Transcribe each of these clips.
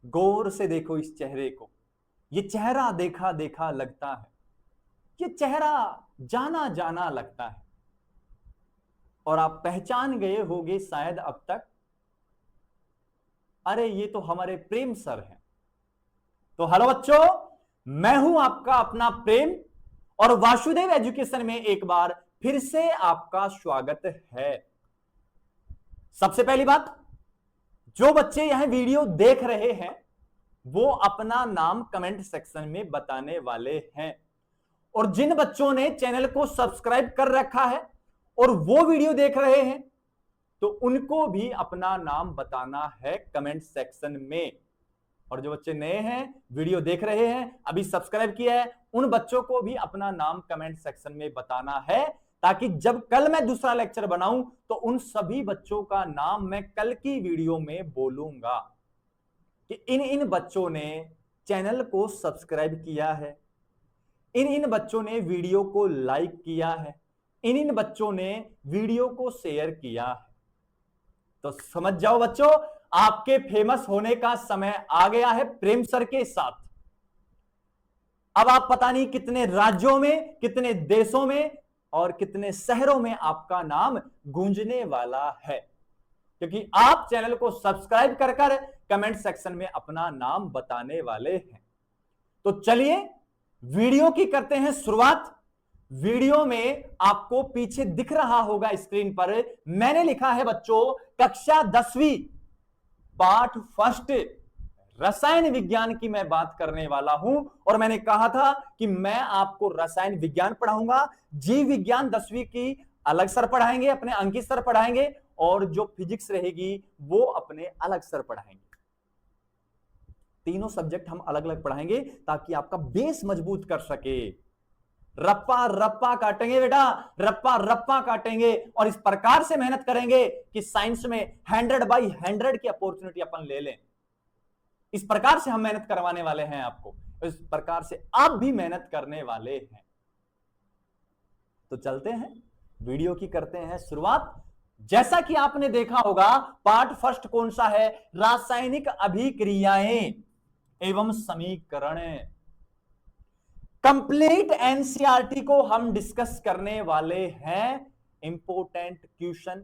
गौर से देखो इस चेहरे को, ये चेहरा देखा देखा लगता है, ये चेहरा जाना जाना लगता है। और आप पहचान गए होंगे शायद अब तक, अरे ये तो हमारे प्रेम सर हैं। तो हेलो बच्चों, मैं हूं आपका अपना प्रेम और वासुदेव एजुकेशन में एक बार फिर से आपका स्वागत है। सबसे पहली बात, जो बच्चे यह वीडियो देख रहे हैं वो अपना नाम कमेंट सेक्शन में बताने वाले हैं, और जिन बच्चों ने चैनल को सब्सक्राइब कर रखा है और वो वीडियो देख रहे हैं तो उनको भी अपना नाम बताना है कमेंट सेक्शन में। और जो बच्चे नए हैं, वीडियो देख रहे हैं, अभी सब्सक्राइब किया है, उन बच्चों को भी अपना नाम कमेंट सेक्शन में बताना है, ताकि जब कल मैं दूसरा लेक्चर बनाऊं तो उन सभी बच्चों का नाम मैं कल की वीडियो में बोलूंगा कि इन बच्चों ने चैनल को सब्सक्राइब किया है, इन बच्चों ने वीडियो को लाइक किया है, इन बच्चों ने वीडियो को शेयर किया है। तो समझ जाओ बच्चों, आपके फेमस होने का समय आ गया है प्रेम सर के साथ। अब आप पता नहीं कितने राज्यों में, कितने देशों में और कितने शहरों में आपका नाम गूंजने वाला है, क्योंकि आप चैनल को सब्सक्राइब कर कर कमेंट सेक्शन में अपना नाम बताने वाले हैं। तो चलिए वीडियो की करते हैं शुरुआत। वीडियो में आपको पीछे दिख रहा होगा स्क्रीन पर, मैंने लिखा है बच्चों कक्षा 10वीं पाठ फर्स्ट रसायन विज्ञान की मैं बात करने वाला हूं। और मैंने कहा था कि मैं आपको रसायन विज्ञान पढ़ाऊंगा, जीव विज्ञान 10वीं की अलग सर पढ़ाएंगे, अपने अंकित सर पढ़ाएंगे, और जो फिजिक्स रहेगी वो अपने अलग सर पढ़ाएंगे। तीनों सब्जेक्ट हम अलग अलग पढ़ाएंगे ताकि आपका बेस मजबूत कर सके। रप्पा रप्पा काटेंगे बेटा, रप्पा रप्पा काटेंगे, और इस प्रकार से मेहनत करेंगे कि साइंस में 100/100 की अपॉर्चुनिटी अपन ले लें। इस प्रकार से हम मेहनत करवाने वाले हैं आपको, इस प्रकार से आप भी मेहनत करने वाले हैं। तो चलते हैं वीडियो की करते हैं शुरुआत। जैसा कि आपने देखा होगा पार्ट फर्स्ट कौन सा है, रासायनिक अभिक्रियाएं एवं समीकरण। कंप्लीट एनसीईआरटी को हम डिस्कस करने वाले हैं। इंपोर्टेंट क्वेश्चन,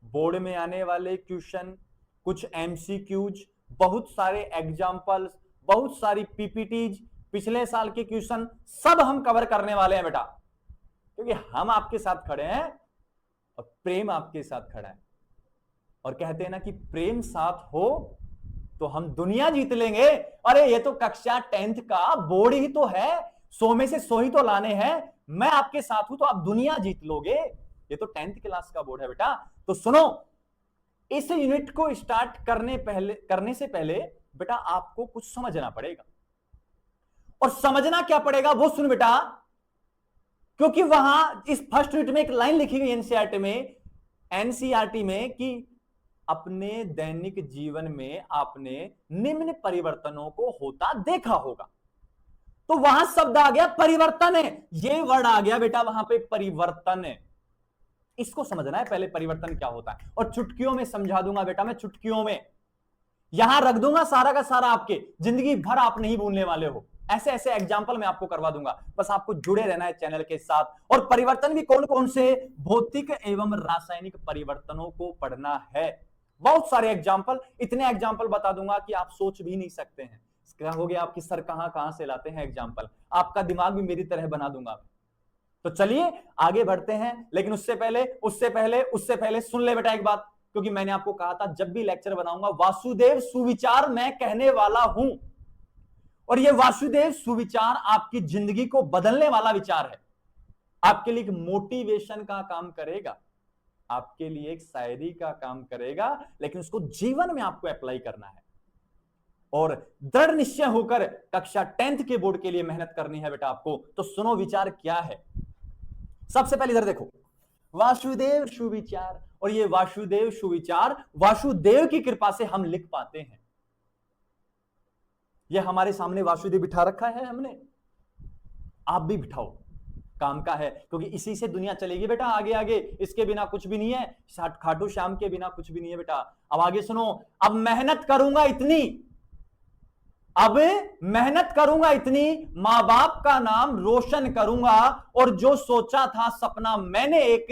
बोर्ड में आने वाले क्वेश्चन, कुछ एमसीक्यूज, बहुत सारे एग्जांपल्स, बहुत सारी पीपीटीज, पिछले साल के क्वेश्चन सब हम कवर करने वाले हैं बेटा, क्योंकि हम आपके साथ खड़े हैं और प्रेम आपके साथ खड़ा है। और कहते हैं ना कि प्रेम साथ हो तो हम दुनिया जीत लेंगे। अरे ये तो कक्षा 10th का बोर्ड ही तो है, 100 में से 100 ही तो लाने हैं। मैं आपके साथ हूं तो आप दुनिया जीत लोगे। ये तो 10th क्लास का बोर्ड है बेटा। तो सुनो, इस यूनिट को स्टार्ट करने से पहले बेटा आपको कुछ समझना पड़ेगा। और समझना क्या पड़ेगा वो सुन बेटा, क्योंकि वहां इस फर्स्ट यूनिट में एक लाइन लिखी गई एनसीईआरटी में कि अपने दैनिक जीवन में आपने निम्न परिवर्तनों को होता देखा होगा। तो वहां शब्द आ गया परिवर्तन है, ये वर्ड आ गया बेटा वहां पे परिवर्तन है। इसको समझना है पहले परिवर्तन क्या होता है, और चुटकियों में समझा दूंगा बेटा, मैं चुटकियों में यहां रख दूंगा सारा का सारा, आपके जिंदगी भर आप नहीं भूलने वाले हो। ऐसे ऐसे एग्जाम्पल मैं आपको करवा दूंगा, बस आपको जुड़े रहना है चैनल के साथ। और परिवर्तन भी कौन कौन से, भौतिक एवं रासायनिक परिवर्तनों को पढ़ना है। बहुत सारे एग्जाम्पल, इतने एग्जाम्पल बता दूंगा कि आप सोच भी नहीं सकते हैं। क्या हो गया आपकी सर कहां से लाते हैं एग्जाम्पल, आपका दिमाग भी मेरी तरह बना दूंगा। तो चलिए आगे बढ़ते हैं, लेकिन उससे पहले सुन ले बेटा एक बात, क्योंकि मैंने आपको कहा था जब भी लेक्चर बनाऊंगा वासुदेव सुविचार मैं कहने वाला हूं, और यह वासुदेव सुविचार आपकी जिंदगी को बदलने वाला विचार है। आपके लिए एक मोटिवेशन का काम करेगा, आपके लिए एक शायरी का काम करेगा, लेकिन उसको जीवन में आपको अप्लाई करना है और दृढ़ निश्चय होकर कक्षा 10th के बोर्ड के लिए मेहनत करनी है बेटा आपको। तो सुनो विचार क्या है। सबसे पहले इधर देखो, वासुदेव सुविचार, और ये वासुदेव सुविचार वासुदेव की कृपा से हम लिख पाते हैं। ये हमारे सामने वासुदेव बिठा रखा है हमने, आप भी बिठाओ, काम का है, क्योंकि इसी से दुनिया चलेगी बेटा आगे आगे। इसके बिना कुछ भी नहीं है, खाटू श्याम के बिना कुछ भी नहीं है बेटा। अब आगे सुनो, अब मेहनत करूंगा इतनी अब मेहनत करूंगा इतनी, मां बाप का नाम रोशन करूंगा, और जो सोचा था सपना मैंने एक,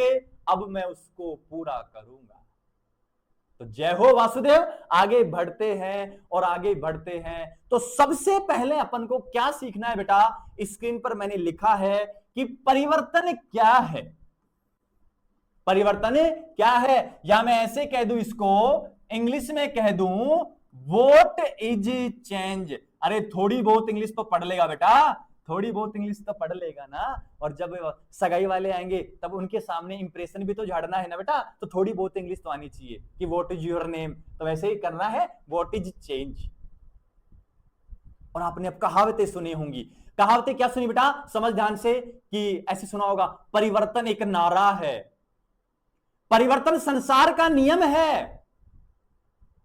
अब मैं उसको पूरा करूंगा। तो जय हो वासुदेव। आगे बढ़ते हैं और आगे बढ़ते हैं। तो सबसे पहले अपन को क्या सीखना है बेटा, स्क्रीन पर मैंने लिखा है कि परिवर्तन क्या है। परिवर्तन क्या है, या मैं ऐसे कह दूं इसको, इंग्लिश में कह दूं, व्हाट इज चेंज। अरे थोड़ी बहुत इंग्लिश तो पढ़ लेगा बेटा, थोड़ी बहुत इंग्लिश तो पढ़ लेगा ना। और जब सगाई वाले आएंगे तब उनके सामने इंप्रेशन भी तो झाड़ना है ना बेटा, तो थोड़ी बहुत इंग्लिश तो आनी चाहिए कि व्हाट इज योर नेम, तो वैसे ही करना है, व्हाट इज चेंज। और आपने अब कहावतें सुनी होंगी। कहावतें क्या सुनी बेटा, समझ ध्यान से, कि ऐसे सुना होगा, परिवर्तन एक नारा है, परिवर्तन संसार का नियम है।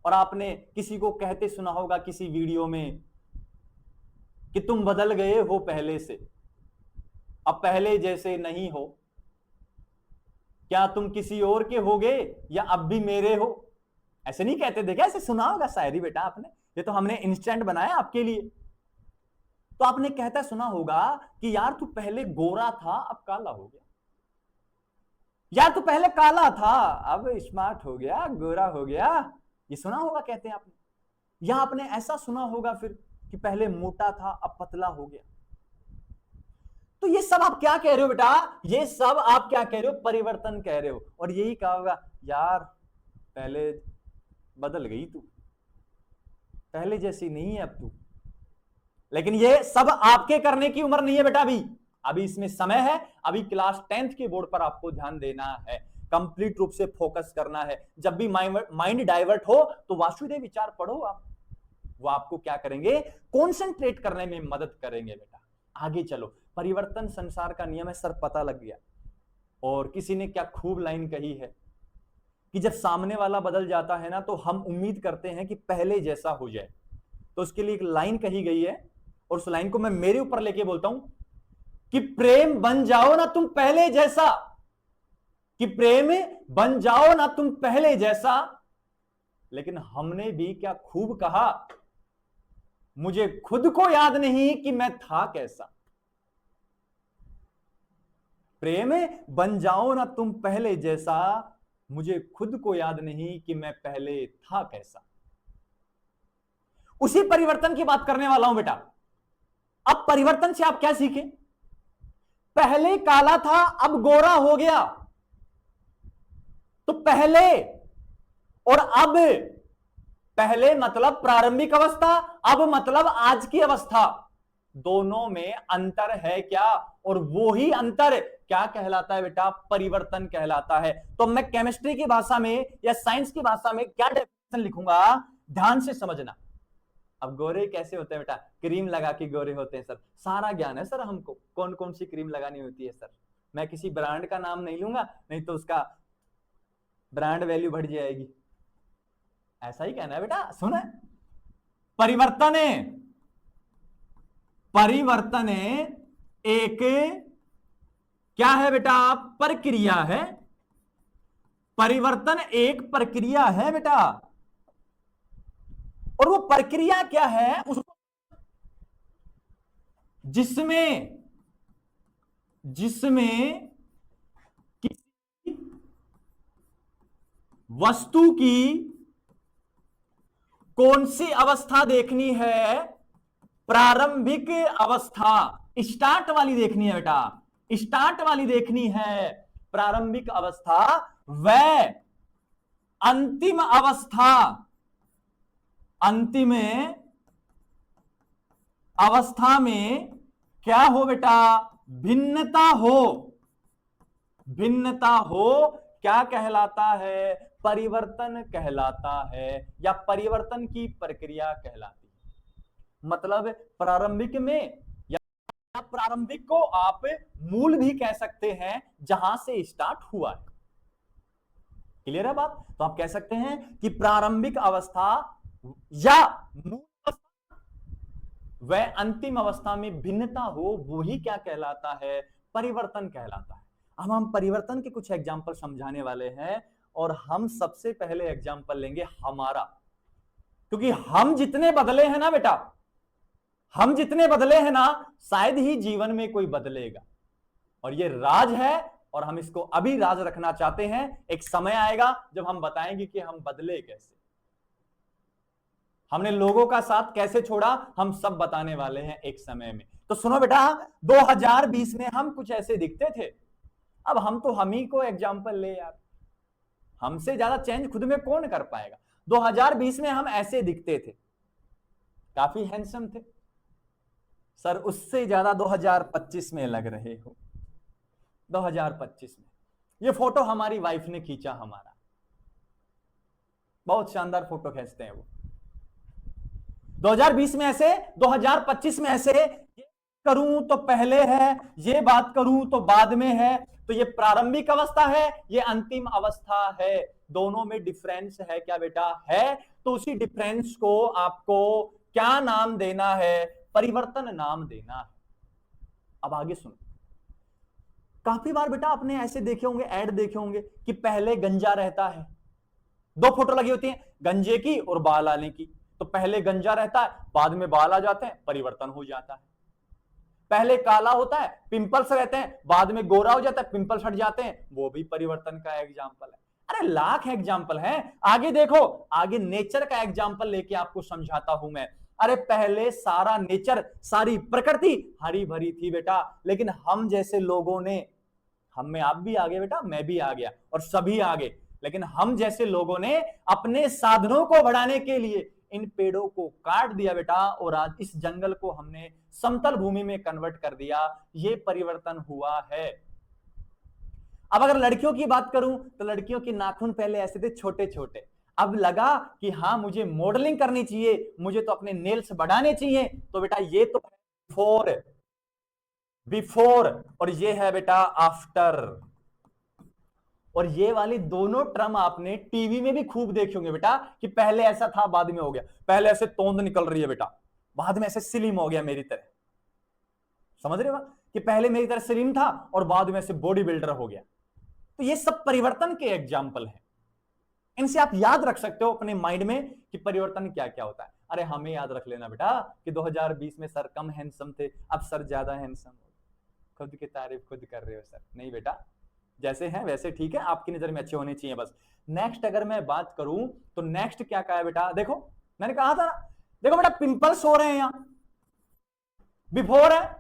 और आपने किसी को कहते सुना होगा किसी वीडियो में कि तुम बदल गए हो पहले से, अब पहले जैसे नहीं हो, क्या तुम किसी और के होगे या अब भी मेरे हो। ऐसे नहीं कहते, देखा ऐसे सुना होगा शायरी बेटा आपने, ये तो हमने इंस्टेंट बनाया आपके लिए। तो आपने कहता सुना होगा कि यार तू पहले गोरा था अब काला हो गया, यार तू पहले काला था अब स्मार्ट हो गया, गोरा हो गया। ये सुना होगा कहते हैं आपने। या आपने ऐसा सुना होगा फिर कि पहले मोटा था अब पतला हो गया। तो ये सब आप क्या कह रहे हो बेटा, ये सब आप क्या कह रहे हो, परिवर्तन कह रहे हो। और यही कहा होगा, यार पहले बदल गई तू, पहले जैसी नहीं है अब तू। लेकिन ये सब आपके करने की उम्र नहीं है बेटा, अभी इसमें समय है। अभी क्लास 10th के बोर्ड पर आपको ध्यान देना है, कंप्लीट रूप से फोकस करना है। जब भी माइंड डाइवर्ट हो तो वासुदेव विचार पढ़ो आप, वो आपको क्या करेंगे, कंसंट्रेट करने में मदद करेंगे बेटा। आगे चलो, परिवर्तन संसार का नियम है, सर पता लग गया। और किसी ने क्या खूब लाइन कही है कि जब सामने वाला बदल जाता है ना तो हम उम्मीद करते हैं कि पहले जैसा हो जाए। तो उसके लिए एक लाइन कही गई है, और उस लाइन को मैं मेरे ऊपर लेके बोलता हूं कि प्रेम बन जाओ ना तुम पहले जैसा, कि प्रेम बन जाओ ना तुम पहले जैसा। लेकिन हमने भी क्या खूब कहा, मुझे खुद को याद नहीं कि मैं था कैसा। प्रेम बन जाओ ना तुम पहले जैसा, मुझे खुद को याद नहीं कि मैं पहले था कैसा। उसी परिवर्तन की बात करने वाला हूं बेटा। अब परिवर्तन से आप क्या सीखें, पहले काला था अब गोरा हो गया। तो पहले और अब, पहले मतलब प्रारंभिक अवस्था, अब मतलब आज की अवस्था, दोनों में अंतर है क्या, और वो ही अंतर क्या कहलाता है बेटा, परिवर्तन कहलाता है। तो मैं केमिस्ट्री की भाषा में या साइंस की भाषा में क्या डेफिनेशन लिखूंगा, ध्यान से समझना। अब गोरे कैसे होते हैं बेटा, क्रीम लगा के गोरे होते हैं सर, सारा ज्ञान है सर हमको, कौन कौन सी क्रीम लगानी होती है सर। मैं किसी ब्रांड का नाम नहीं लूंगा, नहीं तो उसका ब्रांड वैल्यू बढ़ जाएगी। ऐसा ही कहना है बेटा। सुन, परिवर्तन एक क्या है बेटा, प्रक्रिया है। परिवर्तन एक प्रक्रिया है बेटा, और वो प्रक्रिया क्या है, उसको जिसमें किसी वस्तु की कौन सी अवस्था देखनी है, प्रारंभिक अवस्था, स्टार्ट वाली देखनी है बेटा, स्टार्ट वाली देखनी है, प्रारंभिक अवस्था, वह अंतिम अवस्था, अंतिम अवस्था में क्या हो बेटा, भिन्नता हो। भिन्नता हो क्या कहलाता है, परिवर्तन कहलाता है, या परिवर्तन की प्रक्रिया कहलाती है। मतलब प्रारंभिक में, या प्रारंभिक को आप मूल भी कह सकते हैं, जहां से स्टार्ट हुआ है। क्लियर है बात। तो आप कह सकते हैं कि प्रारंभिक अवस्था या मूल अवस्था, वह अंतिम अवस्था में भिन्नता हो, वो ही क्या कहलाता है, परिवर्तन कहलाता है। अब हम परिवर्तन के कुछ एग्जाम्पल समझाने वाले हैं, और हम सबसे पहले एग्जाम्पल लेंगे हमारा, क्योंकि हम जितने बदले हैं ना बेटा, हम जितने बदले हैं ना, शायद ही जीवन में कोई बदलेगा। और ये राज है, और हम इसको अभी राज रखना चाहते हैं। एक समय आएगा जब हम बताएंगे कि हम बदले कैसे, हमने लोगों का साथ कैसे छोड़ा, हम सब बताने वाले हैं एक समय में। तो सुनो बेटा, 2020 में हम कुछ ऐसे दिखते थे। अब हम ही को एग्जाम्पल ले यार, हमसे ज्यादा चेंज खुद में कौन कर पाएगा। 2020 में हम ऐसे दिखते थे, काफी हैंडसम थे सर। उससे ज्यादा 2025 में लग रहे हो। 2025 में ये फोटो हमारी वाइफ ने खींचा हमारा, बहुत शानदार फोटो खींचते हैं वो। 2020 में ऐसे, 2025 में ऐसे। ये करूं तो पहले है, ये बात करूं तो बाद में है। तो ये प्रारंभिक अवस्था है, ये अंतिम अवस्था है। दोनों में डिफरेंस है क्या बेटा? है। तो उसी डिफरेंस को आपको क्या नाम देना है? परिवर्तन नाम देना है। अब आगे सुनो, काफी बार बेटा आपने ऐसे देखे होंगे, ऐड देखे होंगे कि पहले गंजा रहता है, दो फोटो लगी होती हैं, गंजे की और बाल आने की। तो पहले गंजा रहता है, बाद में बाल आ जाते हैं, परिवर्तन हो जाता है। पहले काला होता है, पिंपल्स रहते हैं, बाद में गोरा हो जाता है, पिंपल्स हट जाते हैं, वो भी परिवर्तन का एग्जाम्पल है। अरे लाख एग्जाम्पल है। आगे देखो, आगे नेचर का एग्जाम्पल लेके आपको समझाता हूं मैं। अरे पहले सारा नेचर, सारी प्रकृति हरी भरी थी बेटा, लेकिन हम जैसे लोगों ने, हम में आप भी आ गए बेटा, मैं भी आ गया और सभी आ गए, लेकिन हम जैसे लोगों ने अपने साधनों को बढ़ाने के लिए इन पेड़ों को काट दिया बेटा, और आज इस जंगल को हमने समतल भूमि में कन्वर्ट कर दिया। ये परिवर्तन हुआ है। अब अगर लड़कियों की बात करूं तो लड़कियों के नाखून पहले ऐसे थे, छोटे छोटे। अब लगा कि हाँ मुझे मॉडलिंग करनी चाहिए, मुझे तो अपने नेल्स बढ़ाने चाहिए। तो बेटा ये तो बिफोर और ये है बेटा आफ्टर। और ये वाली दोनों टर्म आपने टीवी में भी खूब देखे होंगे बेटा, कि पहले ऐसा था बाद में हो गया। पहले ऐसे तोंद निकल रही है बेटा, बाद में ऐसे स्लिम हो गया मेरी तरह। समझ रहे हो कि पहले मेरी तरह स्लिम था और बाद में ऐसे बॉडी बिल्डर हो गया। तो ये सब परिवर्तन के एग्जाम्पल हैं। इनसे आप याद रख सकते हो अपने माइंड में कि परिवर्तन क्या क्या होता है। अरे हमें याद रख लेना बेटा कि 2020 में सर कम हैंडसम थे, अब सर ज्यादा हैंडसम हो। खुद की तारीफ खुद कर रहे हो सर। नहीं बेटा, जैसे हैं वैसे ठीक है, आपकी नजर में अच्छे होने चाहिए बस। नेक्स्ट अगर मैं बात करूं तो नेक्स्ट क्या कहा है बेटा? देखो मैंने कहा था ना, देखो बेटा पिंपल्स हो रहे हैं यहां, बिफोर है,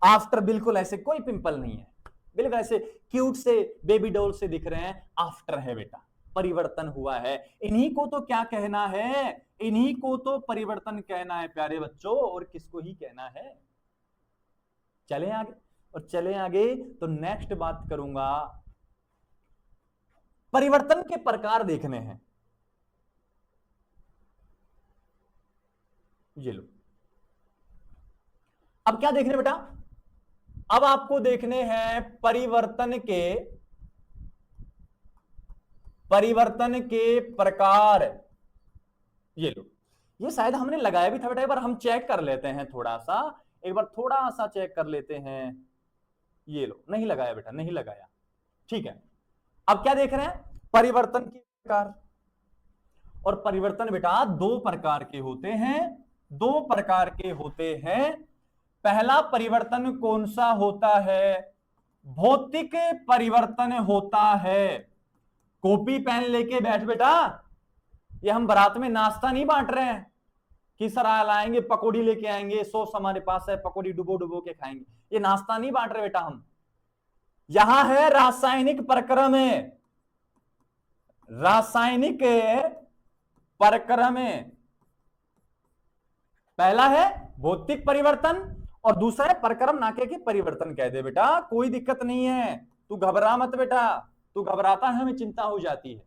आफ्टर बिल्कुल ऐसे कोई पिंपल नहीं है, बिल्कुल ऐसे क्यूट से बेबी डॉल से दिख रहे हैं, आफ्टर है बेटा, परिवर्तन हुआ है। इन्हीं को तो क्या कहना है? इन्हीं को तो परिवर्तन कहना है प्यारे बच्चों, और किसको ही कहना है। चलें आगे, और चलें आगे तो नेक्स्ट बात करूंगा, परिवर्तन के प्रकार देखने हैं। ये लो, अब क्या देखने बेटा? अब आपको देखने हैं परिवर्तन के प्रकार। ये लो, ये शायद हमने लगाया भी था बेटा, एक बार हम चेक कर लेते हैं थोड़ा सा, एक बार थोड़ा सा चेक कर लेते हैं। ये लो, नहीं लगाया बेटा, नहीं लगाया, ठीक है। अब क्या देख रहे हैं? परिवर्तन के प्रकार। और परिवर्तन बेटा दो प्रकार के होते हैं, दो प्रकार के होते हैं। पहला परिवर्तन कौन सा होता है? भौतिक परिवर्तन होता है। कॉपी पेन लेके बैठ बेटा, ये हम बारात में नाश्ता नहीं बांट रहे हैं कि सर लाएंगे पकौड़ी लेके आएंगे, सॉस हमारे पास है, पकौड़ी डुबो डुबो के खाएंगे। ये नाश्ता नहीं बांट रहे बेटा हम। यहां है रासायनिक प्रक्रम, रासायनिक प्रक्रम। पहला है भौतिक परिवर्तन और दूसरा है प्रक्रम, नाके के परिवर्तन कह दे बेटा, कोई दिक्कत नहीं है, तू घबरा मत बेटा, तू घबराता है हमें चिंता हो जाती है।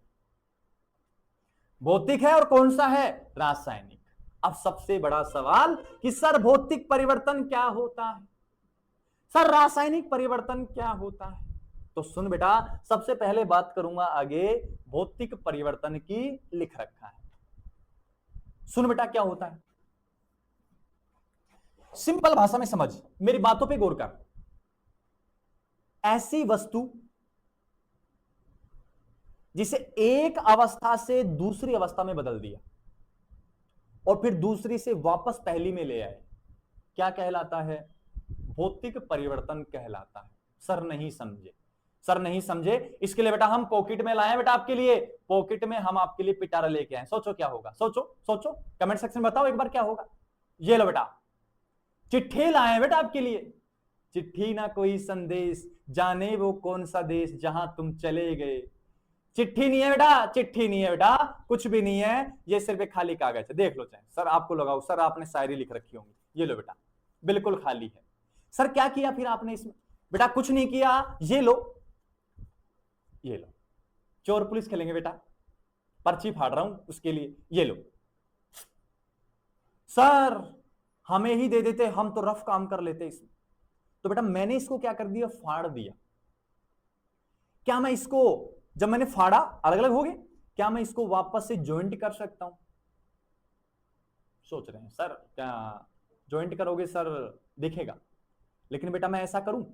भौतिक है और कौन सा है? रासायनिक। अब सबसे बड़ा सवाल कि सर भौतिक परिवर्तन क्या होता है, सर रासायनिक परिवर्तन क्या होता है? तो सुन बेटा, सबसे पहले बात करूंगा आगे भौतिक परिवर्तन की, लिख रखा है। सुन बेटा क्या होता है, सिंपल भाषा में समझ, मेरी बातों पे गौर कर। ऐसी वस्तु जिसे एक अवस्था से दूसरी अवस्था में बदल दिया, और फिर दूसरी से वापस पहली में ले आए, क्या कहलाता है? भौतिक परिवर्तन कहलाता है। सर नहीं समझे, सर नहीं समझे, इसके लिए बेटा हम पॉकेट में लाए बेटा आपके लिए, पॉकेट में हम आपके लिए पिटारा लेके आए। सोचो क्या होगा, सोचो सोचो, कमेंट सेक्शन में बताओ एक बार क्या होगा। ये लो बेटा, चिट्ठी लाए बेटा आपके लिए। चिट्ठी ना कोई संदेश, जाने वो कौन सा देश जहां तुम चले गए। चिट्ठी नहीं है बेटा, चिट्ठी नहीं है बेटा, कुछ भी नहीं है, ये सिर्फ एक खाली कागज है। देख लो चाहे सर आपको लगाओ, सर आपने शायरी लिख रखी होंगी। ये लो बेटा, बिल्कुल खाली है। सर क्या किया फिर आपने इसमें? बेटा कुछ नहीं किया, ये लो, ये लो, चोर पुलिस खेलेंगे बेटा, पर्ची फाड़ रहा हूं उसके लिए, ये लो। सर हमें ही दे देते, हम तो रफ काम कर लेते इसमें। तो बेटा मैंने इसको क्या कर दिया, फाड़ दिया। क्या मैं इसको, जब मैंने फाड़ा अलग अलग हो गए, क्या मैं इसको वापस से ज्वाइंट कर सकता हूं? सोच रहे हैं सर क्या ज्वाइंट करोगे सर दिखेगा, लेकिन बेटा मैं ऐसा करूं,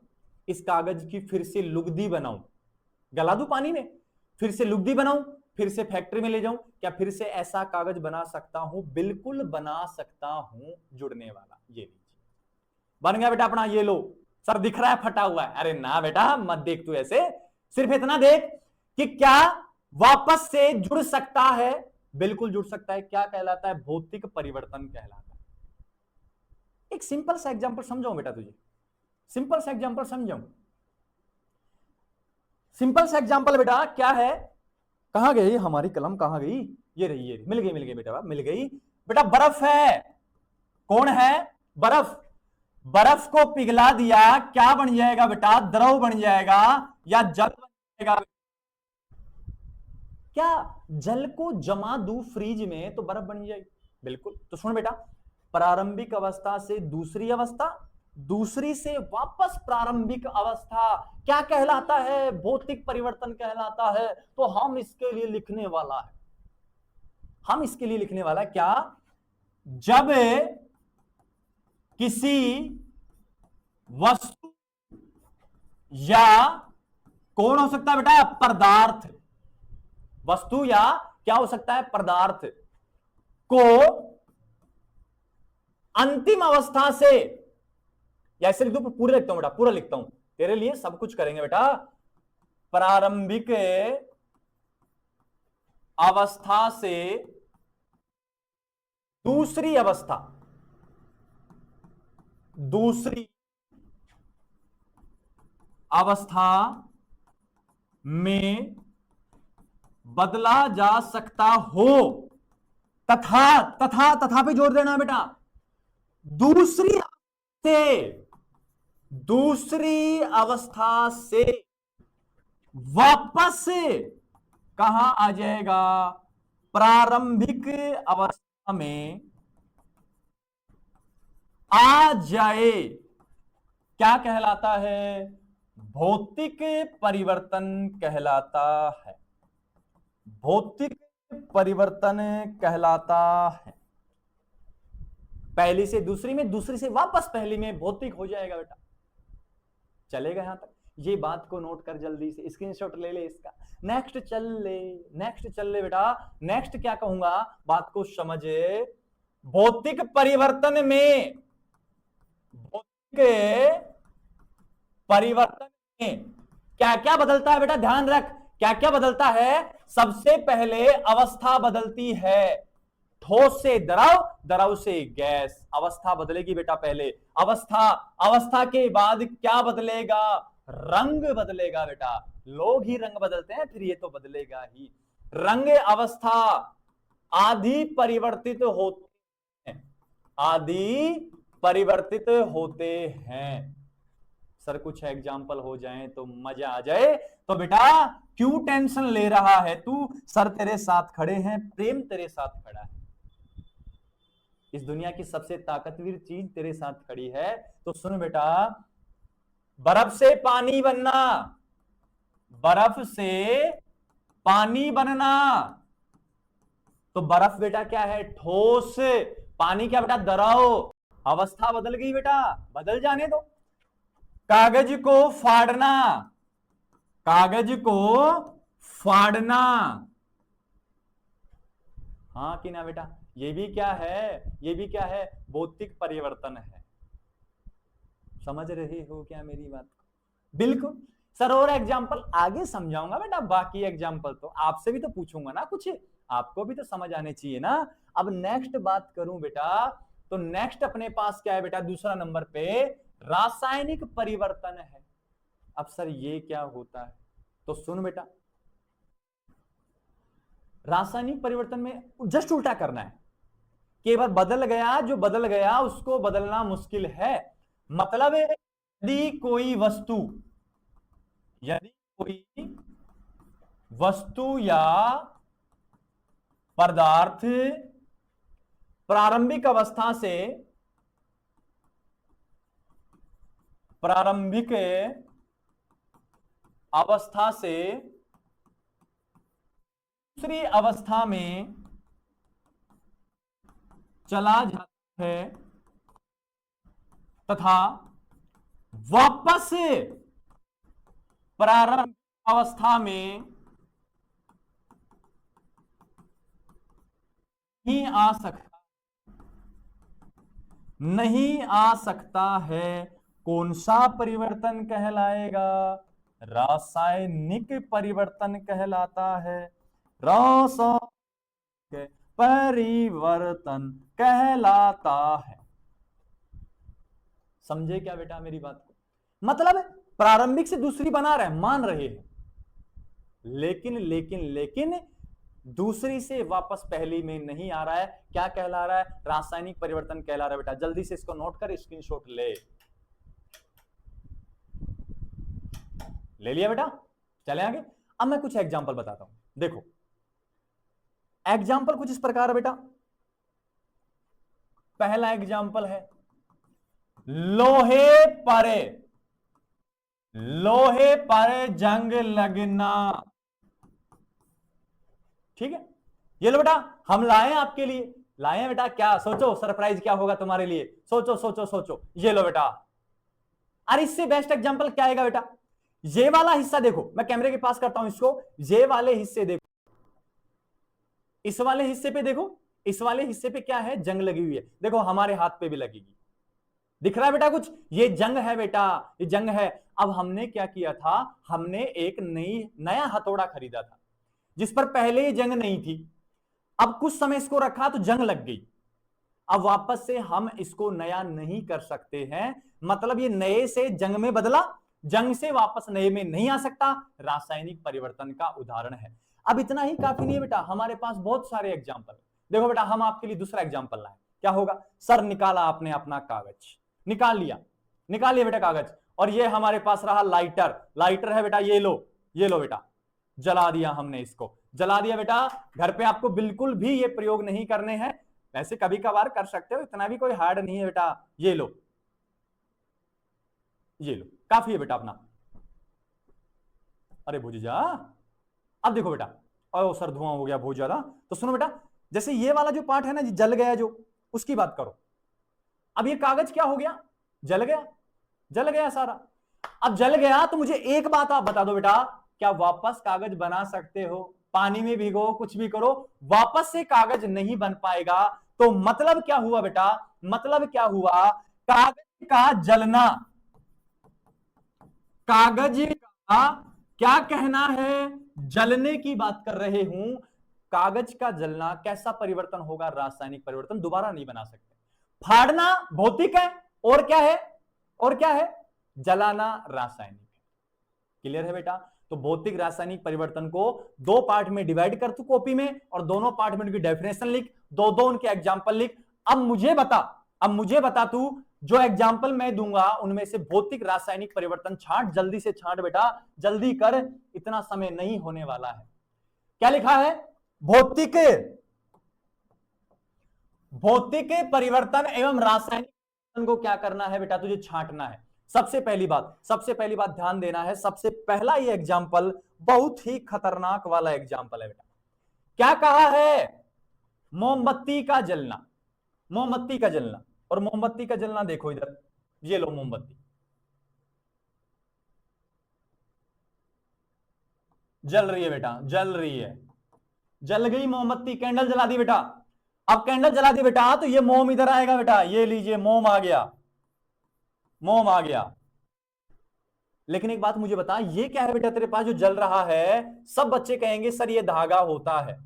इस कागज की फिर से लुगदी बनाऊं, गला दूं पानी में, फिर से लुगदी बनाऊं, फिर से फैक्ट्री में ले जाऊं, क्या फिर से ऐसा कागज बना सकता हूं? बिल्कुल बना सकता हूं, जुड़ने वाला। ये लीजिए, बन गया बेटा अपना। ये लो, सर दिख रहा है फटा हुआ है। अरे ना बेटा मत देख तू ऐसे, सिर्फ इतना देख कि क्या वापस से जुड़ सकता है, बिल्कुल जुड़ सकता है। क्या कहलाता है? भौतिक परिवर्तन कहलाता है। एक सिंपल सा एग्जांपल समझाऊं बेटा तुझे, सिंपल सा एग्जांपल समझाऊं। सिंपल सा एग्जांपल बेटा क्या है, कहां गई हमारी कलम, कहां गई? ये रही, ये रही, मिल गई बेटा, मिल गई बेटा। बर्फ है, कौन है? बर्फ। बर्फ को पिघला दिया, क्या बन जाएगा बेटा? द्रव बन जाएगा या जल बन जाएगा? क्या जल को जमा दूं फ्रिज में तो बर्फ बन जाएगी? बिल्कुल। तो सुन बेटा, प्रारंभिक अवस्था से दूसरी अवस्था, दूसरी से वापस प्रारंभिक अवस्था, क्या कहलाता है? भौतिक परिवर्तन कहलाता है। तो हम इसके लिए लिखने वाला है, हम इसके लिए लिखने वाला है क्या? जब किसी वस्तु या कौन हो सकता है बेटा? पदार्थ, वस्तु या क्या हो सकता है? पदार्थ को अंतिम अवस्था से, या ऐसे लिख दो, पूरा लिखता हूं बेटा, पूरा लिखता हूं तेरे लिए, सब कुछ करेंगे बेटा। प्रारंभिक अवस्था से दूसरी अवस्था, दूसरी अवस्था में बदला जा सकता हो, तथा तथा तथा पे जोर देना बेटा। दूसरी अवस्था से वापस कहां आ जाएगा? प्रारंभिक अवस्था में आ जाए, क्या कहलाता है? भौतिक परिवर्तन कहलाता है, भौतिक परिवर्तन कहलाता है। पहली से दूसरी में, दूसरी से वापस पहली में भौतिक हो जाएगा बेटा। चलेगा यहां तक? ये बात को नोट कर, जल्दी से स्क्रीनशॉट ले ले इसका। नेक्स्ट चल ले, नेक्स्ट चल ले बेटा। नेक्स्ट क्या कहूंगा, बात को समझे। भौतिक परिवर्तन में, भौतिक परिवर्तन में क्या क्या बदलता है बेटा? ध्यान रख, क्या क्या बदलता है? सबसे पहले अवस्था बदलती है, ठोस से द्रव, द्रव से गैस, अवस्था बदलेगी बेटा पहले। अवस्था, अवस्था के बाद क्या बदलेगा? रंग बदलेगा बेटा। लोग ही रंग बदलते हैं, फिर ये तो बदलेगा ही। रंग अवस्था आदि परिवर्तित होते हैं, आदि परिवर्तित होते हैं। सर कुछ एग्जाम्पल हो जाए तो मजा आ जाए। तो बेटा क्यों टेंशन ले रहा है तू? सर तेरे साथ खड़े हैं, प्रेम तेरे साथ खड़ा है, इस दुनिया की सबसे ताकतवर चीज तेरे साथ खड़ी है। तो सुन बेटा, बर्फ से पानी बनना, बर्फ से पानी बनना। तो बर्फ बेटा क्या है? ठोस। पानी क्या बेटा? द्रव। अवस्था बदल गई बेटा, बदल जाने दो। कागज को फाड़ना, कागज को फाड़ना, हाँ कि ना बेटा? ये भी क्या है, ये भी क्या है, भौतिक परिवर्तन है। समझ रहे हो क्या मेरी बात को? बिल्कुल सर, और एग्जाम्पल आगे समझाऊंगा बेटा, बाकी एग्जाम्पल तो आपसे भी तो पूछूंगा ना, कुछ आपको भी तो समझ आने चाहिए ना। अब नेक्स्ट बात करूं बेटा, तो नेक्स्ट अपने पास क्या है बेटा, दूसरा नंबर पे रासायनिक परिवर्तन है। अब सर ये क्या होता है, तो सुन बेटा, रासायनिक परिवर्तन में जस्ट उल्टा करना है, केवल बदल गया, जो बदल गया उसको बदलना मुश्किल है। मतलब यदि कोई वस्तु, यदि कोई वस्तु या पदार्थ प्रारंभिक अवस्था से, प्रारंभिक अवस्था से दूसरी अवस्था में चला जाता है तथा वापस प्रारंभिक अवस्था में नहीं आ सकता, नहीं आ सकता है, कौन सा परिवर्तन कहलाएगा, रासायनिक परिवर्तन कहलाता है, रासायनिक परिवर्तन कहलाता है। समझे क्या बेटा मेरी बात को? मतलब प्रारंभिक से दूसरी बना रहे, मान रहे हैं, लेकिन लेकिन लेकिन दूसरी से वापस पहली में नहीं आ रहा है, क्या कहला रहा है, रासायनिक परिवर्तन कहला रहा है बेटा। जल्दी से इसको नोट कर, स्क्रीनशॉट ले लिया बेटा, चले आगे। अब मैं कुछ एग्जांपल बताता हूं, देखो एग्जांपल कुछ इस प्रकार है बेटा। पहला एग्जांपल है लोहे पर, लोहे पर जंग लगना। ठीक है, ये लो बेटा, हम लाए हैं आपके लिए, लाए हैं बेटा, क्या सोचो सरप्राइज क्या होगा तुम्हारे लिए, सोचो सोचो सोचो, ये लो बेटा। अरे इससे बेस्ट एग्जांपल क्या आएगा बेटा, ये वाला हिस्सा देखो, मैं कैमरे के पास करता हूं इसको, ये वाले हिस्से देखो, इस वाले हिस्से पे देखो, इस वाले हिस्से पे क्या है, जंग लगी हुई है, देखो हमारे हाथ पे भी लगेगी, दिख रहा है बेटा कुछ, ये जंग है बेटा, ये जंग है। अब हमने क्या किया था, हमने एक नया हथौड़ा खरीदा था जिस पर पहले ही जंग नहीं थी, अब कुछ समय इसको रखा तो जंग लग गई, अब वापस से हम इसको नया नहीं कर सकते हैं, मतलब ये नए से जंग में बदला, जंग से वापस नए में नहीं आ सकता, रासायनिक परिवर्तन का उदाहरण है। अब इतना ही काफी नहीं है बेटा, हमारे पास बहुत सारे एग्जाम्पल। देखो बेटा, हम आपके लिए दूसरा एग्जाम्पल लाए, क्या होगा, सर निकाला आपने अपना कागज, निकाल लिया, निकाल लिया बेटा कागज, और ये हमारे पास रहा लाइटर, लाइटर है बेटा, ये लो, ये लो बेटा, जला दिया हमने, इसको जला दिया बेटा। घर पे आपको बिल्कुल भी ये प्रयोग नहीं करने हैं, वैसे कभी कभार कर सकते हो, इतना भी कोई हार्ड नहीं है बेटा। ये लो, ये लो, काफी है बेटा अपना। अरे भूजा, अब देखो बेटा, ओ सर धुआं हो गया बहुत ज्यादा, तो सुनो बेटा, जैसे ये वाला जो पार्ट है ना, जल गया जो, उसकी बात करो। अब ये कागज क्या हो गया, जल गया, जल गया सारा। अब जल गया तो मुझे एक बात आप बता दो बेटा, क्या वापस कागज बना सकते हो, पानी में भिगो कुछ भी करो, वापस से कागज नहीं बन पाएगा। तो मतलब क्या हुआ बेटा, मतलब क्या हुआ, कागज का जलना, कागज का क्या कहना है, जलने की बात कर रहे हूं, कागज का जलना कैसा परिवर्तन होगा, रासायनिक परिवर्तन, दोबारा नहीं बना सकते। फाड़ना भौतिक है, और क्या है, और क्या है, जलाना रासायनिक है। क्लियर है बेटा? तो भौतिक रासायनिक परिवर्तन को दो पार्ट में डिवाइड कर तू कॉपी में, और दोनों पार्ट में उनकी डेफिनेशन लिख, दो दो उनके एग्जाम्पल लिख। अब मुझे बता, अब मुझे बता तू, जो एग्जाम्पल मैं दूंगा उनमें से भौतिक रासायनिक परिवर्तन छांट, जल्दी से छांट बेटा, जल्दी कर, इतना समय नहीं होने वाला है। क्या लिखा है, भौतिक, भौतिक परिवर्तन एवं रासायनिक परिवर्तन को क्या करना है बेटा, तुझे छांटना है। सबसे पहली बात, सबसे पहली बात ध्यान देना है, सबसे पहला ये एग्जाम्पल बहुत ही खतरनाक वाला एग्जाम्पल है बेटा। क्या कहा है, मोमबत्ती का जलना, मोमबत्ती का जलना, और मोमबत्ती का जलना देखो इधर, ये लो मोमबत्ती, जल रही है बेटा, जल रही है, जल गई मोमबत्ती, कैंडल जला दी बेटा। अब कैंडल जला दी बेटा तो ये मोम इधर आएगा बेटा, ये लीजिए मोम आ गया, मोम आ गया। लेकिन एक बात मुझे बता, ये क्या है बेटा तेरे पास जो जल रहा है? सब बच्चे कहेंगे सर ये धागा होता है।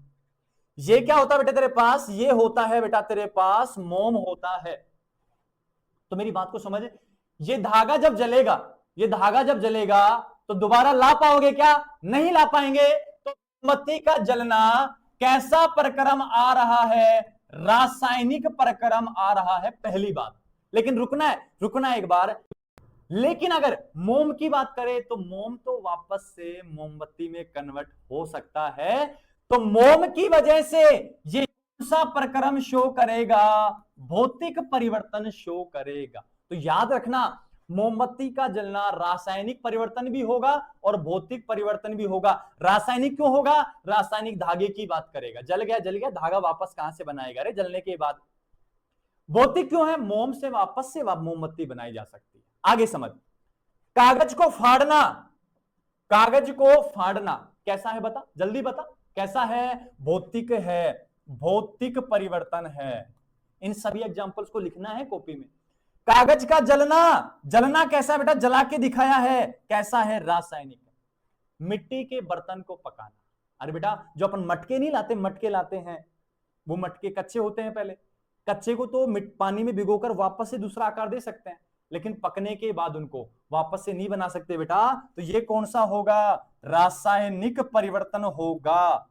ये क्या होता है बेटा तेरे पास? ये होता है बेटा तेरे पास मोम होता है। तो मेरी बात को समझ, ये धागा जब जलेगा, ये धागा जब जलेगा तो दोबारा ला पाओगे क्या? नहीं ला पाएंगे। तो मोमबत्ती का जलना कैसा प्रक्रम आ रहा है? रासायनिक प्रक्रम आ रहा है, पहली बात। लेकिन रुकना है, रुकना है एक बार। लेकिन अगर मोम की बात करें तो मोम तो वापस से मोमबत्ती में कन्वर्ट हो सकता है। तो मोम की वजह से ये कौन सा प्रक्रम शो करेगा? भौतिक परिवर्तन शो करेगा। तो याद रखना, मोमबत्ती का जलना रासायनिक परिवर्तन भी होगा और भौतिक परिवर्तन भी होगा। रासायनिक क्यों होगा? रासायनिक धागे की बात करेगा। जल गया धागा वापस कहां से बनाएगा रे जलने के बाद? भौतिक क्यों है? मोम से वापस से मोमबत्ती बनाई जा सकती है। आगे समझ, कागज को फाड़ना, कागज को फाड़ना कैसा है बता, जल्दी बता कैसा है? भौतिक है, भौतिक परिवर्तन है। इन सभी एग्जांपल्स को लिखना है कॉपी में। कागज का जलना, जलना कैसा है बेटा? जला के दिखाया है, कैसा है? रासायनिक। मिट्टी के बर्तन को पकाना, अरे बेटा जो अपन मटके नहीं लाते, मटके लाते हैं, वो मटके कच्चे होते हैं, पहले कच्चे को तो पानी में भिगोकर वापस से दूसरा आकार दे सकते हैं, लेकिन पकने के बाद उनको वापस से नहीं बना सकते बेटा। तो ये कौन सा होगा? रासायनिक परिवर्तन होगा।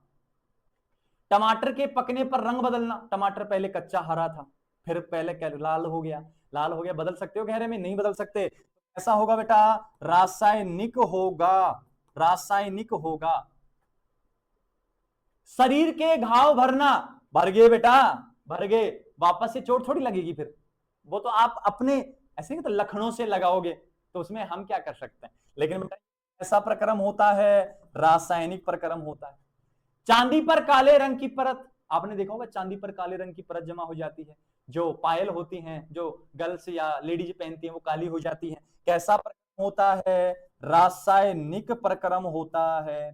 टमाटर के पकने पर रंग बदलना, टमाटर पहले कच्चा हरा था, फिर पहले लाल हो गया, लाल हो गया, बदल सकते हो गहरे में? नहीं बदल सकते। ऐसा होगा बेटा, रासायनिक होगा, रासायनिक होगा। शरीर के घाव भरना, भर गए बेटा, भर गए, वापस से चोट थोड़ी लगेगी फिर, वो तो आप अपने ऐसे नहीं तो लखनों से लगाओगे, तो उसमें हम क्या कर सकते हैं। लेकिन बेटा ऐसा प्रक्रम होता है, रासायनिक प्रक्रम होता है। चांदी पर काले रंग की परत, आपने देखा होगा चांदी पर काले रंग की परत जमा हो जाती है, जो पायल होती हैं, जो गर्ल्स या लेडीज पहनती हैं, वो काली हो जाती हैं। कैसा प्रक्रम होता है? रासायनिक प्रक्रम होता है।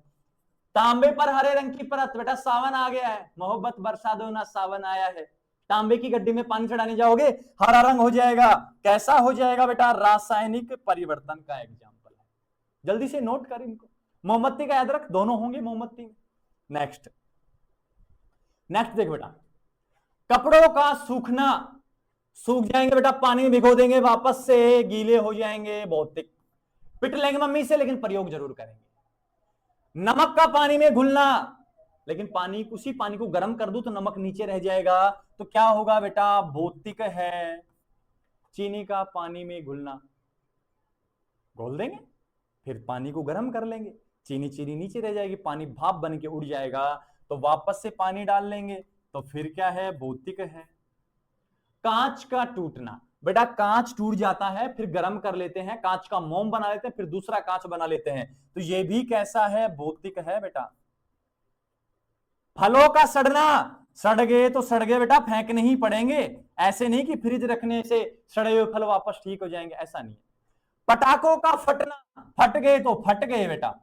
तांबे पर हरे रंग की परत, बेटा सावन आ गया है, मोहब्बत बरसा दो ना सावन आया है, तांबे की गड्डी में पानी चढ़ाने जाओगे, हरा रंग हो जाएगा। कैसा हो जाएगा बेटा? रासायनिक परिवर्तन का एग्जाम्पल है। जल्दी से नोट कर इनको, मोमबत्ती का याद रख, दोनों होंगे मोमबत्ती में। नेक्स्ट, नेक्स्ट देख बेटा, कपड़ों का सूखना, सूख जाएंगे बेटा, पानी में भिगो देंगे, वापस से गीले हो जाएंगे, भौतिक। पिट लेंगे मम्मी से, लेकिन प्रयोग जरूर करेंगे। नमक का पानी में घुलना, लेकिन पानी, उसी पानी को गर्म कर दूं तो नमक नीचे रह जाएगा, तो क्या होगा बेटा? भौतिक है। चीनी का पानी में घुलना, घोल देंगे, फिर पानी को गर्म कर लेंगे, चीनी चीनी नीचे रह जाएगी, पानी भाप बन के उड़ जाएगा, तो वापस से पानी डाल लेंगे, तो फिर क्या है? भौतिक है। कांच का टूटना, बेटा कांच टूट जाता है, फिर गर्म कर लेते हैं, कांच का मोम बना लेते हैं, फिर दूसरा कांच बना लेते हैं, तो ये भी कैसा है? भौतिक है बेटा। फलों का सड़ना, सड़ गए तो सड़ गए बेटा, फेंकने ही पड़ेंगे, ऐसे नहीं कि फ्रिज रखने से सड़े हुए फल वापस ठीक हो जाएंगे, ऐसा नहीं। पटाखों का फटना, फट गए तो फट गए बेटा,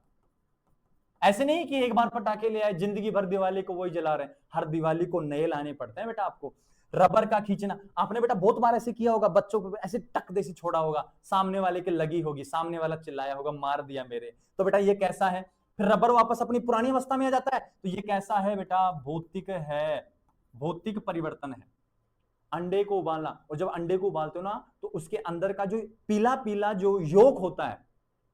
ऐसे नहीं कि एक बार पटाखे ले आए जिंदगी भर दिवाली को वही जला रहे हैं, हर दिवाली को नए लाने पड़ते हैं बेटा आपको। रबर का खींचना, आपने बेटा बहुत बार ऐसे किया होगा, बच्चों को ऐसे टक देसी छोड़ा होगा, सामने वाले के लगी होगी, सामने वाला चिल्लाया होगा मार दिया मेरे, तो बेटा ये कैसा है? फिर रबर वापस अपनी पुरानी अवस्था में आ जाता है, तो ये कैसा है बेटा? भौतिक है, भौतिक परिवर्तन है। अंडे को उबालना, और जब अंडे को उबालते हो ना, तो उसके अंदर का जो पीला पीला जो योक होता है,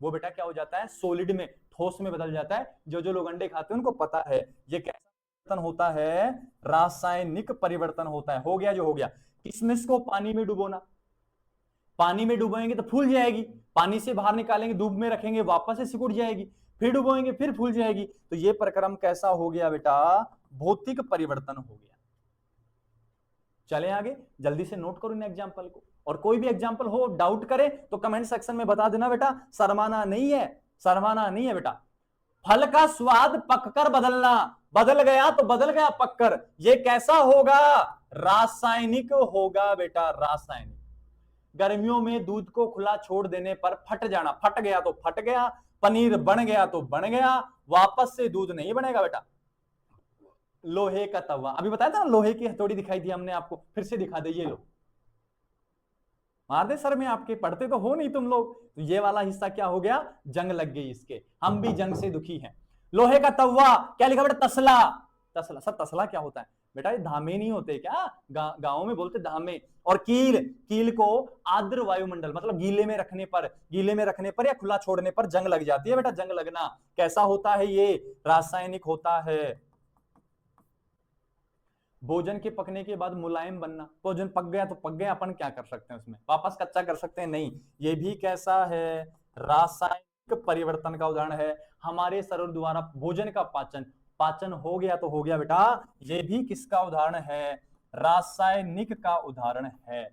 वो बेटा क्या हो जाता है? सॉलिड में, ठोस में बदल जाता है। जो जो लोग अंडे खाते हैं उनको पता है ये कैसा परिवर्तन होता है? रासायनिक परिवर्तन होता है। हो गया जो हो गया। किशमिश को पानी में डुबोना, पानी में डुबोएंगे तो फूल जाएगी, पानी से बाहर निकालेंगे, धूप में रखेंगे, वापस से सिकुड़ जाएगी, फिर डुबोएंगे, फिर फूल जाएगी, तो ये प्रक्रम कैसा हो गया बेटा? भौतिक परिवर्तन हो गया। चले आगे, जल्दी से नोट करो इन एग्जाम्पल को, और कोई भी एग्जाम्पल हो डाउट करे तो कमेंट सेक्शन में बता देना बेटा, शर्माना नहीं है, शर्माना नहीं है बेटा। फल का स्वाद पककर बदलना, बदल गया तो बदल गया पककर, ये कैसा होगा? रासायनिक होगा बेटा, रासायनिक। गर्मियों में दूध को खुला छोड़ देने पर फट जाना, फट गया तो फट गया, पनीर बन गया तो बन गया, वापस से दूध नहीं बनेगा बेटा। लोहे का तवा, अभी बताया था ना लोहे की हथौड़ी दिखाई थी हमने आपको, फिर से दिखा दे, ये लो, मार दे सर में आपके, पढ़ते तो हो नहीं तुम लोग। तो ये वाला हिस्सा क्या हो गया, जंग लग गई इसके, हम भी जंग से दुखी हैं। लोहे का तवा, क्या लिखा बेटा, तसला, तसला, सर तसला क्या होता है बेटा, ये धामे नहीं होते क्या, गांव में बोलते धामे। और कील, कील को आर्द्र वायुमंडल मतलब गीले में रखने पर, गीले में रखने पर या खुला छोड़ने पर जंग लग जाती है बेटा, जंग लगना कैसा होता है, ये रासायनिक होता है। भोजन के पकने के बाद मुलायम बनना, भोजन पक गया तो पक गया, अपन क्या कर सकते हैं उसमें, वापस कच्चा कर सकते हैं, नहीं, ये भी कैसा है, रासायनिक परिवर्तन का उदाहरण है। हमारे शरीर द्वारा भोजन का पाचन, पाचन हो गया तो हो गया बेटा, ये भी किसका उदाहरण है, रासायनिक का उदाहरण है।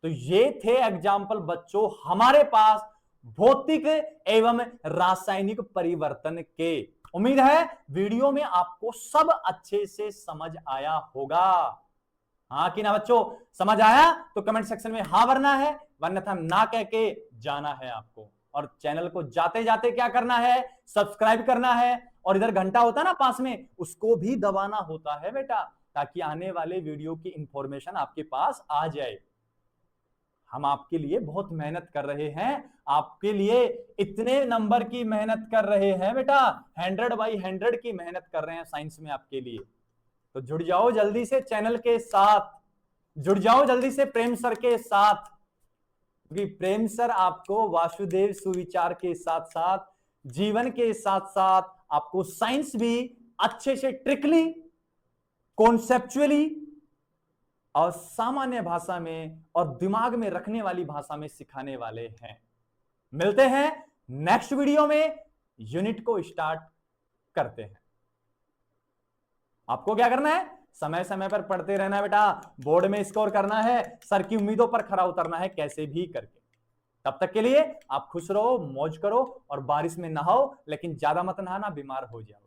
तो ये थे एग्जाम्पल बच्चों हमारे पास भौतिक एवं रासायनिक परिवर्तन के। उम्मीद है वीडियो में आपको सब अच्छे से समझ आया होगा, हाँ कि ना बच्चों, समझ आया तो कमेंट सेक्शन में हाँ भरना है, वरना था ना कह के जाना है आपको। और चैनल को जाते जाते क्या करना है, सब्सक्राइब करना है, और इधर घंटा होता है ना पास में, उसको भी दबाना होता है बेटा, ताकि आने वाले वीडियो की इंफॉर्मेशन आपके पास आ जाए। हम आपके लिए बहुत मेहनत कर रहे हैं, आपके लिए इतने नंबर की मेहनत कर रहे हैं बेटा, 100/100 की मेहनत कर रहे हैं साइंस में आपके लिए। तो जुड़ जाओ जल्दी से चैनल के साथ, जुड़ जाओ जल्दी से प्रेम सर के साथ, क्योंकि प्रेम सर आपको वासुदेव सुविचार के साथ साथ जीवन के साथ साथ आपको साइंस भी अच्छे से ट्रिकली, कॉन्सेप्चुअली और सामान्य भाषा में और दिमाग में रखने वाली भाषा में सिखाने वाले हैं। मिलते हैं नेक्स्ट वीडियो में, यूनिट को स्टार्ट करते हैं। आपको क्या करना है, समय समय पर पढ़ते रहना बेटा, बोर्ड में स्कोर करना है, सर की उम्मीदों पर खरा उतरना है कैसे भी करके। तब तक के लिए आप खुश रहो, मौज करो और बारिश में नहाओ, लेकिन ज्यादा मत नहाना, बीमार हो जाओ।